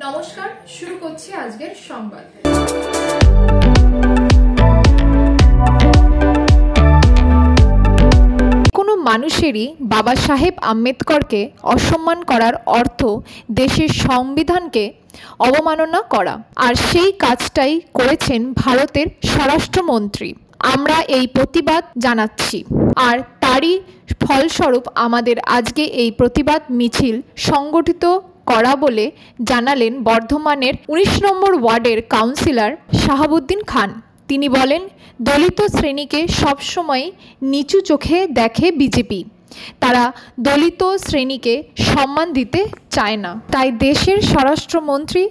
নমস্কার, শুরু করছি আজকের সংবাদ। কোনো মানুষেরই বাবা সাহেব আম্বেদকরকে অসম্মান করার অর্থ দেশের সংবিধানকে অবমাননা করা, আর সেই কাজটাই করেছেন ভারতের স্বরাষ্ট্রমন্ত্রী। আমরা এই প্রতিবাদ জানাচ্ছি, আর তারই ফলস্বরূপ আমাদের আজকে এই প্রতিবাদ মিছিল সংগঠিত করা বলে জানালেন বর্ধমানের 19 নম্বর ওয়ার্ডের কাউন্সিলর শাহাবুদ্দিন খান। তিনি বলেন, দলিত শ্রেণীকে সবসময় নিচু চোখে দেখে বিজেপি। তারা দলিত শ্রেণীকে সম্মান দিতে চায় না। তাই দেশের স্বরাষ্ট্রমন্ত্রী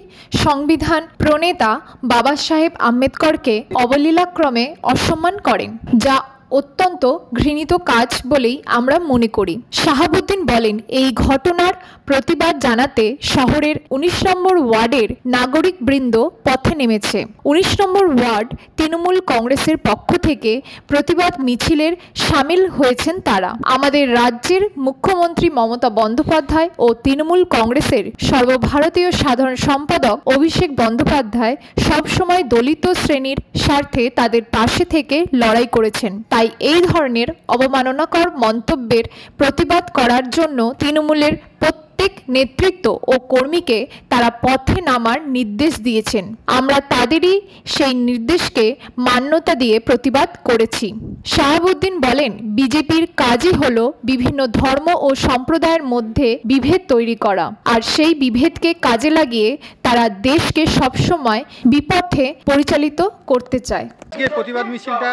সংবিধান প্রণেতা বাবা সাহেব আম্বেদকরকে অবলীলাক্রমে অসম্মান করেন, যা অত্যন্ত ঘৃণিত কাজ বলেই আমরা মনে করি। শাহাবুদ্দিন বলেন, এই ঘটনার প্রতিবাদ জানাতে শহরের 19 নম্বর ওয়ার্ডের নাগরিকবৃন্দ পথে নেমেছে। 19 নম্বর ওয়ার্ড তৃণমূল কংগ্রেসের পক্ষ থেকে প্রতিবাদ মিছিলের সামিল হয়েছেন তারা। আমাদের রাজ্যের মুখ্যমন্ত্রী মমতা বন্দ্যোপাধ্যায় ও তৃণমূল কংগ্রেসের সর্বভারতীয় সাধারণ সম্পাদক অভিষেক বন্দ্যোপাধ্যায় সবসময় দলিত শ্রেণীর স্বার্থে তাদের পাশে থেকে লড়াই করেছেন। তাই এই ধরনের অবমাননাকর মন্তব্যের প্রতিবাদ করার জন্য তৃণমূলের প্রত্যেক নেতৃত্ব ও কর্মীকে তারা পথে নামার নির্দেশ দিয়েছেন। আমরা তাদেরই সেই নির্দেশকে মান্যতা দিয়ে প্রতিবাদ করেছি। শাহাবুদ্দিন বলেন, বিজেপির কাজই হলো বিভিন্ন ধর্ম ও সম্প্রদায়ের মধ্যে বিভেদ তৈরি করা, আর সেই বিভেদকে কাজে লাগিয়ে তারা দেশকে সবসময় বিপথে পরিচালিত করতে চায়। আজকে প্রতিবাদ মিছিলটা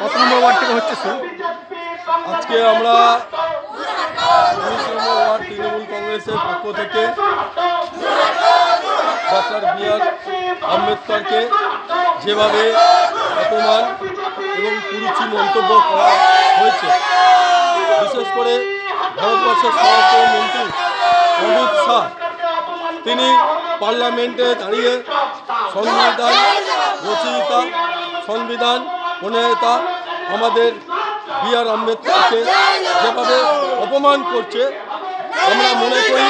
কত নম্বর ওয়ার্ড থেকে হচ্ছে? আজকে আমরা 19 নম্বর ওয়ার্ড তৃণমূল কংগ্রেসের পক্ষ থেকে ডক্টর বি.আর. আম্বেদকরকে যেভাবে অপমান এবং কুরুচি মন্তব্য করা হয়েছে, বিশেষ করে ভারতবর্ষের স্বরাষ্ট্রমন্ত্রী অমিত শাহ, তিনি পার্লামেন্টে দাঁড়িয়ে সংবিধান রচয়িতা, সংবিধান প্রণেতা আমাদের বি.আর. আম্বেদকরকে যেভাবে অপমান করছে, আমরা মনে করি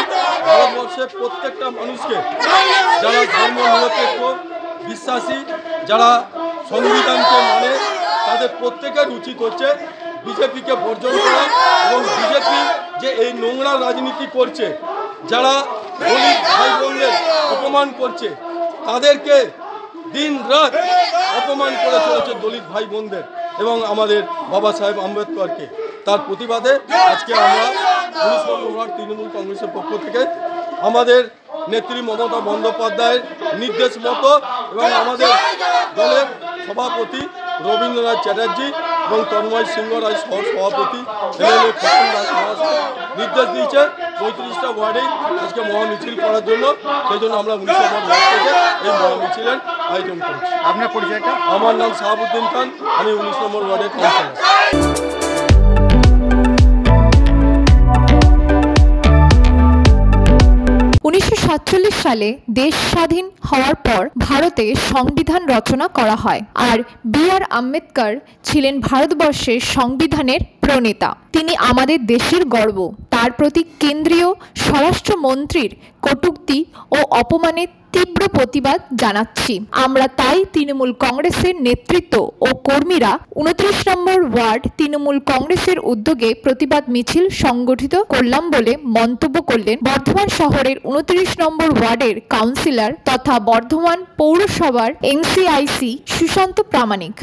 ভারতবর্ষের প্রত্যেকটা মানুষকে, যারা ধর্মনিরপেক্ষ বিশ্বাসী, যারা সংবিধানকে মানে, তাদের প্রত্যেকের উচিত হচ্ছে বিজেপিকে বর্জন করা এবং বিজেপি যে এই নোংরা রাজনীতি করছে, যারা দলিত ভাই বোনদের অপমান করছে, তাদেরকে দিন রাত অপমান করে চলেছে দলিত ভাই বোনদের এবং আমাদের বাবা সাহেব আম্বেদকরকে। তার প্রতিবাদে আজকে আমরা 19 নম্বর ওয়ার্ড তৃণমূল কংগ্রেসের পক্ষ থেকে আমাদের নেত্রী মমতা বন্দ্যোপাধ্যায়ের নির্দেশ মতো এবং আমাদের দলের সভাপতি রবীন্দ্রনাথ চ্যাটার্জি এবং তন্ময় সিংহ রায় সভাপতি এমএলএ খোকন দাস মহাশয় নির্দেশ দিয়েছে 35টা ওয়ার্ডেই আজকে মহামিছিল করার জন্য। সেই জন্য আমরা 19 নম্বর ওয়ার্ড থেকে এই মহামিছিলের আয়োজন করেছি। আপনার পরিচয়টা? আমার নাম শাহাবুদ্দিন খান, আমি 19 নম্বর ওয়ার্ডের কাউন্সিলর। 1947 সালে দেশ স্বাধীন হওয়ার পর ভারতে সংবিধান রচনা করা হয়, আর বি.আর. আম্বেদকর ছিলেন ভারতবর্ষের সংবিধানের প্রণেতা। তিনি আমাদের দেশের গর্ব। তার প্রতি কেন্দ্রীয় স্বরাষ্ট্রমন্ত্রীর কটূক্তি ও অপমানের তীব্র প্রতিবাদ জানাচ্ছি। আমরা তাই তৃণমূল কংগ্রেসের নেতৃত্ব ও কর্মীরা 29 নম্বর ওয়ার্ড তৃণমূল কংগ্রেসের উদ্যোগে প্রতিবাদ মিছিল সংগঠিত করলাম বলে মন্তব্য করলেন বর্ধমান শহরের 29 নম্বর ওয়ার্ডের কাউন্সিলর তথা বর্ধমান পৌরসভার এনসিআইসি সুশান্ত প্রামাণিক।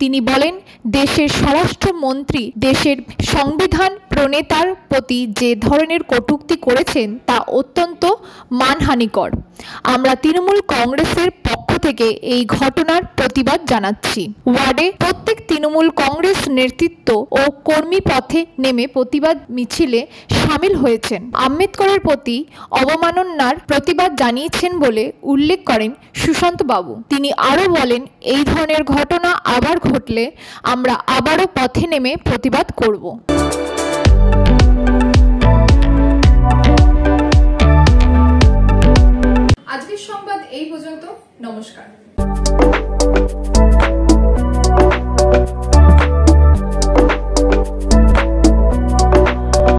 তিনি বলেন, দেশের স্বরাষ্ট্রমন্ত্রী দেশের সংবিধান প্রণেতার প্রতি যে ধরনের কটূক্তি করেছেন তা অত্যন্ত মানহানিকর। আমরা তৃণমূল কংগ্রেসের পক্ষ থেকে এই ঘটনার প্রতিবাদ জানাচ্ছি। ওয়ার্ডে প্রত্যেক তৃণমূল কংগ্রেস নেতৃত্ব ও কর্মী পথে নেমে প্রতিবাদ মিছিলে সামিল হয়েছেন। আম্বেদকরের প্রতি অবমাননার প্রতিবাদ জানিয়েছেন বলে উল্লেখ করেন সুশান্ত বাবু। তিনি আরও বলেন, এই ধরনের ঘটনা আবার ঘটলে আমরা আবারও পথে নেমে প্রতিবাদ করব। আজকের সংবাদ এই পর্যন্ত। নমস্কার।